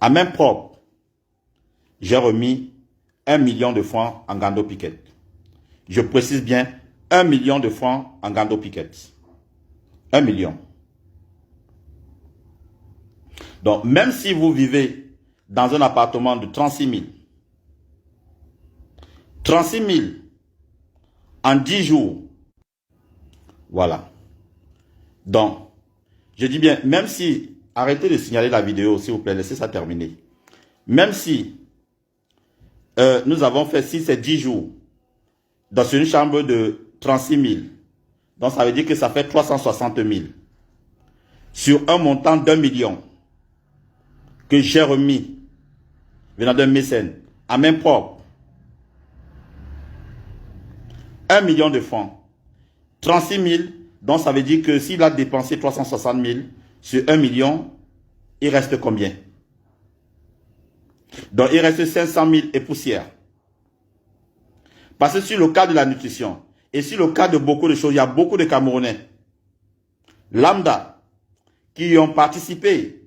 à main propre, j'ai remis 1 million de francs en Ngando Piquet. Je précise bien 1 million de francs en Ngando Piquet. 1 million. Donc, même si vous vivez dans un appartement de 36 000, 36 000 en 10 jours, voilà. Donc, je dis bien, même si, arrêtez de signaler la vidéo, s'il vous plaît, laissez ça terminer. Même si nous avons fait 6 et 10 jours dans une chambre de 36 000, donc ça veut dire que ça fait 360 000 sur un montant d'1 million que j'ai remis venant d'un mécène à main propre. 1 million de francs. 36 000, donc ça veut dire que s'il a dépensé 360 000 sur 1 million, il reste combien? Donc il reste 500 000 et poussière. Parce que sur le cas de la nutrition, et sur le cas de beaucoup de choses, il y a beaucoup de Camerounais, lambda, qui y ont participé.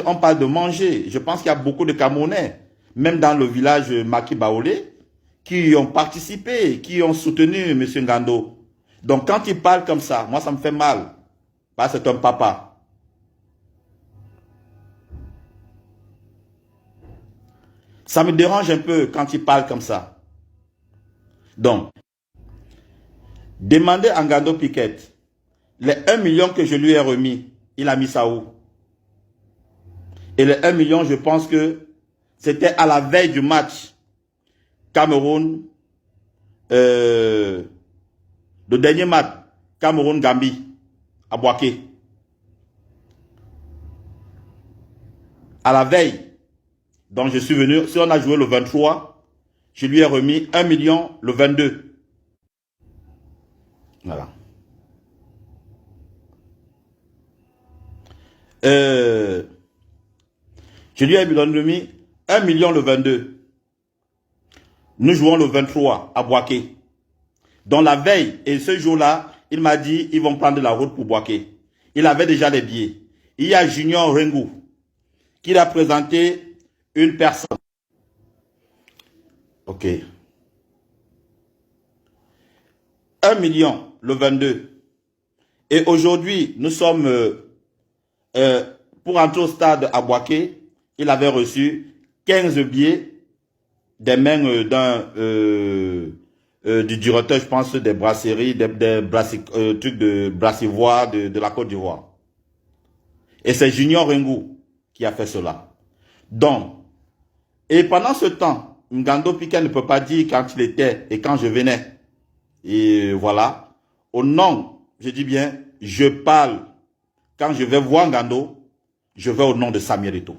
On parle de manger. Je pense qu'il y a beaucoup de Camerounais, même dans le village Maki Baolé, qui y ont participé, qui ont soutenu M. Ngando. Donc quand il parle comme ça, moi ça me fait mal. Parce que c'est un papa. Ça me dérange un peu quand il parle comme ça. Donc, demandez à Ngando Piquet, les 1 million que je lui ai remis, il a mis ça où? Et les 1 million, je pense que c'était à la veille du match Cameroun, le dernier match, Cameroun-Gambie, à Boaké. À la veille. Donc je suis venu, si on a joué le 23, je lui ai remis 1 million le 22. Voilà. Je lui ai remis 1 million le 22. Nous jouons le 23 à Boaké. Dans la veille, et ce jour-là, il m'a dit, ils vont prendre la route pour Boaké. Il avait déjà les billets. Il y a Junior Rengou qui a présenté une personne. Ok. 1 million le 22. Et aujourd'hui, nous sommes, pour entrer au stade à Boaké, il avait reçu 15 billets des mains du directeur, je pense, des brasseries, trucs de brassivoire de la Côte d'Ivoire. Et c'est Junior Rengou qui a fait cela. Donc, et pendant ce temps, Ngando Piquet ne peut pas dire quand il était et quand je venais. Et voilà. Au nom, je dis bien, je parle. Quand je vais voir Ngando, je vais au nom de Samuel Eto'o.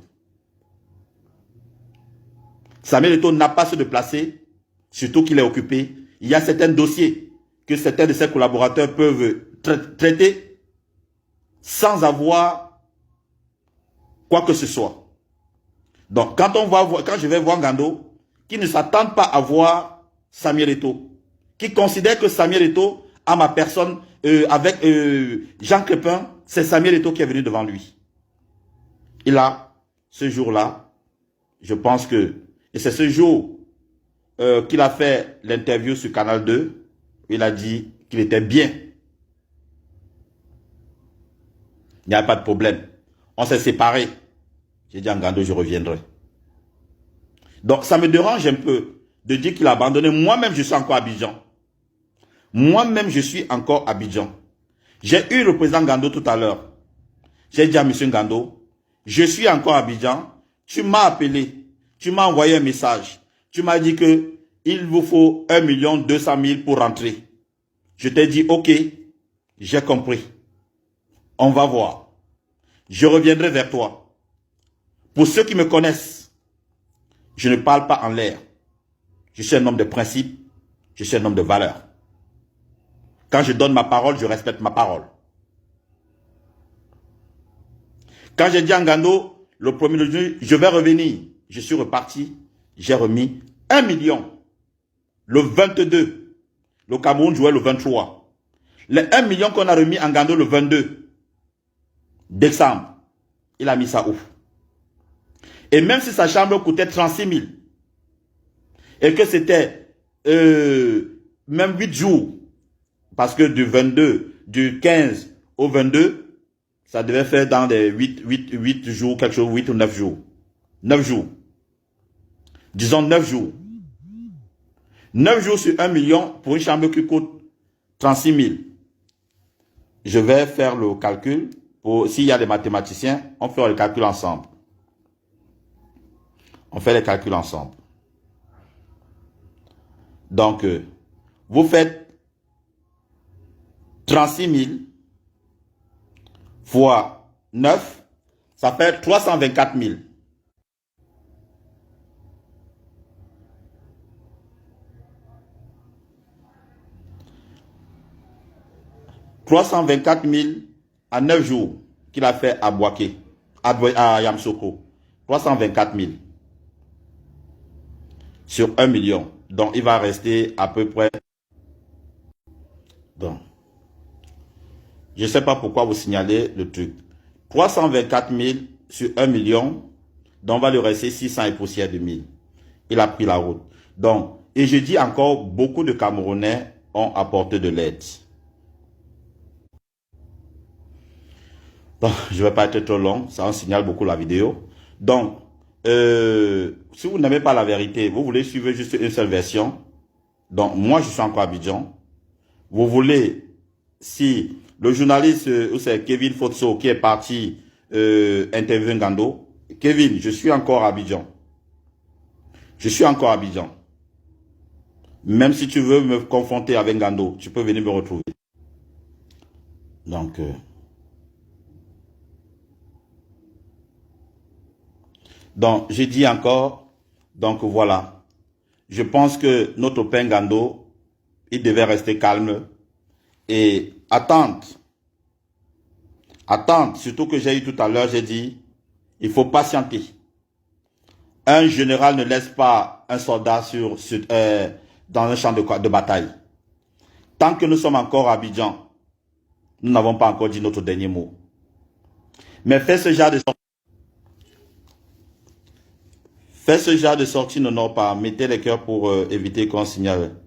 Samuel Eto'o n'a pas se déplacer, surtout qu'il est occupé. Il y a certains dossiers que certains de ses collaborateurs peuvent traiter sans avoir quoi que ce soit. Donc, quand je vais voir Ngando, qui ne s'attendent pas à voir Samuel Eto'o, qui considère que Samuel Eto'o, à ma personne, avec Jean Crépin, c'est Samuel Eto'o qui est venu devant lui. Il a, ce jour-là, je pense que, et c'est ce jour qu'il a fait l'interview sur Canal 2, il a dit qu'il était bien. Il n'y a pas de problème. On s'est séparés. J'ai dit à Ngando, je reviendrai. Donc, ça me dérange un peu de dire qu'il a abandonné. Moi-même, je suis encore à Abidjan. Moi-même, je suis encore à Abidjan. J'ai eu le président Ngando tout à l'heure. J'ai dit à M. Ngando, je suis encore à Abidjan. Tu m'as appelé. Tu m'as envoyé un message. Tu m'as dit que il vous faut 1 200 000 pour rentrer. Je t'ai dit, ok, j'ai compris. On va voir. Je reviendrai vers toi. Pour ceux qui me connaissent, je ne parle pas en l'air. Je suis un homme de principe. Je suis un homme de valeur. Quand je donne ma parole, je respecte ma parole. Quand j'ai dit à Ngando, le 1er juillet, je vais revenir. Je suis reparti. J'ai remis 1 million. Le 22. Le Cameroun jouait le 23. Les 1 million qu'on a remis à Ngando le 22 décembre. il a mis ça où? Et même si sa chambre coûtait 36 000, et que c'était même 8 jours, parce que du 15 au 22, ça devait faire dans des 8 jours, quelque chose, 8 ou 9 jours. 9 jours. Disons 9 jours. 9 jours sur 1 million pour une chambre qui coûte 36 000. Je vais faire le calcul. S'il y a des mathématiciens, on fait le calcul ensemble. On fait les calculs ensemble. Donc, vous faites 36 000 fois 9, ça fait 324 000. 324 000 à 9 jours qu'il a fait à Boaké, à Yamsoko. 324 000 sur 1 million. Donc, il va rester à peu près. Donc, je ne sais pas pourquoi vous signalez le truc. 324 000 sur 1 million. Donc, on va lui rester 600 et poussière de 1000. Il a pris la route. Donc, et je dis encore, beaucoup de Camerounais ont apporté de l'aide. Donc, je ne vais pas être trop long, ça en signale beaucoup la vidéo. Donc, si vous n'aimez pas la vérité, vous voulez suivre juste une seule version. Donc, moi, je suis encore à Abidjan. Vous voulez, si le journaliste, c'est Kevin Fotso qui est parti interviewer Ngando. Kevin, je suis encore à Abidjan. Je suis encore à Abidjan. Même si tu veux me confronter avec Ngando, tu peux venir me retrouver. Donc, j'ai dit encore, donc voilà. Je pense que notre père Ngando, il devait rester calme et attendre. Attendre, surtout que j'ai eu tout à l'heure, j'ai dit, il faut patienter. Un général ne laisse pas un soldat dans un champ de bataille. Tant que nous sommes encore à Abidjan, nous n'avons pas encore dit notre dernier mot. Mais fais ce genre de sortie, n'honore pas. Mettez les cœurs pour éviter qu'on signale.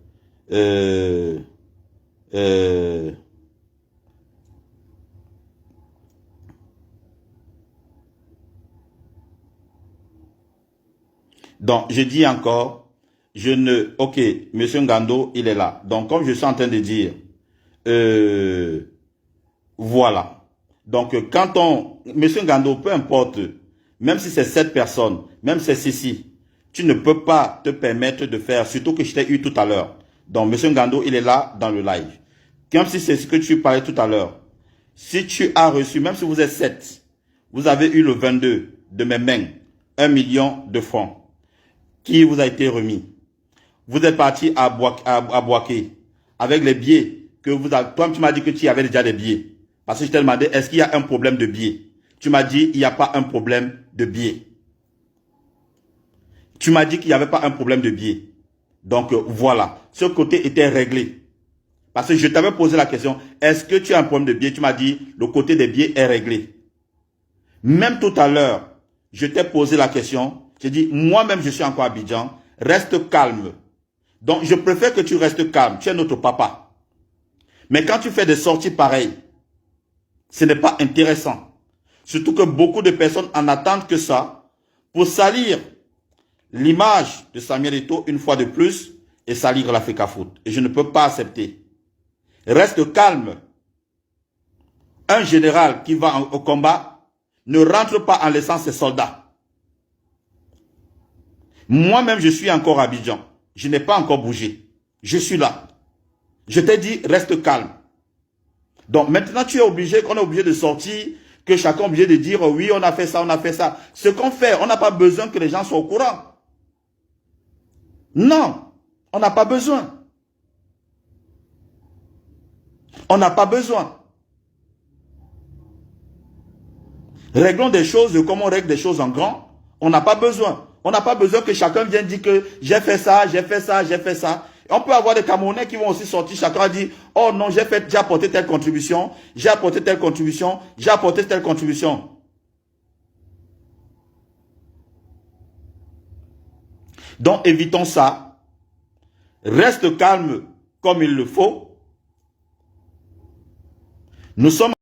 Donc, je dis encore, ok, monsieur Ngando, il est là. Donc, comme je suis en train de dire, voilà. Donc, monsieur Ngando, peu importe, même si c'est 7 personnes, même si c'est 6, tu ne peux pas te permettre de faire, surtout que je t'ai eu tout à l'heure. Donc, monsieur Ngando, il est là dans le live. Comme si c'est ce que tu parlais tout à l'heure. Si tu as reçu, même si vous êtes 7, vous avez eu le 22 de mes mains, 1 million de francs qui vous a été remis. Vous êtes parti à Boaké avec les billets que vous avez. Toi, tu m'as dit que tu avais déjà des billets. Parce que je t'ai demandé, est-ce qu'il y a un problème de billets? Tu m'as dit, il n'y a pas un problème de billets. Tu m'as dit qu'il n'y avait pas un problème de billets. Donc, voilà. Ce côté était réglé. Parce que je t'avais posé la question, est-ce que tu as un problème de billets? Tu m'as dit, le côté des billets est réglé. Même tout à l'heure, je t'ai posé la question. J'ai dit, moi-même, je suis encore à Abidjan. Reste calme. Donc, je préfère que tu restes calme. Tu es notre papa. Mais quand tu fais des sorties pareilles, ce n'est pas intéressant. Surtout que beaucoup de personnes en attendent que ça pour salir l'image de Samuel Eto'o une fois de plus et salir l'Africa Foot. Et je ne peux pas accepter. Reste calme. Un général qui va au combat ne rentre pas en laissant ses soldats. Moi-même, je suis encore à Abidjan. Je n'ai pas encore bougé. Je suis là. Je t'ai dit, reste calme. Donc maintenant, tu es obligé, qu'on est obligé de sortir, que chacun est obligé de dire, oh, oui, on a fait ça, on a fait ça. Ce qu'on fait, on n'a pas besoin que les gens soient au courant. Non, on n'a pas besoin. On n'a pas besoin. Réglons des choses comme on règle des choses en grand. On n'a pas besoin. On n'a pas besoin que chacun vienne dire que j'ai fait ça, j'ai fait ça, j'ai fait ça. Et on peut avoir des Camerounais qui vont aussi sortir, chacun a dit, oh non, j'ai apporté telle contribution, j'ai apporté telle contribution, j'ai apporté telle contribution. Donc évitons ça. Reste calme comme il le faut. Nous sommes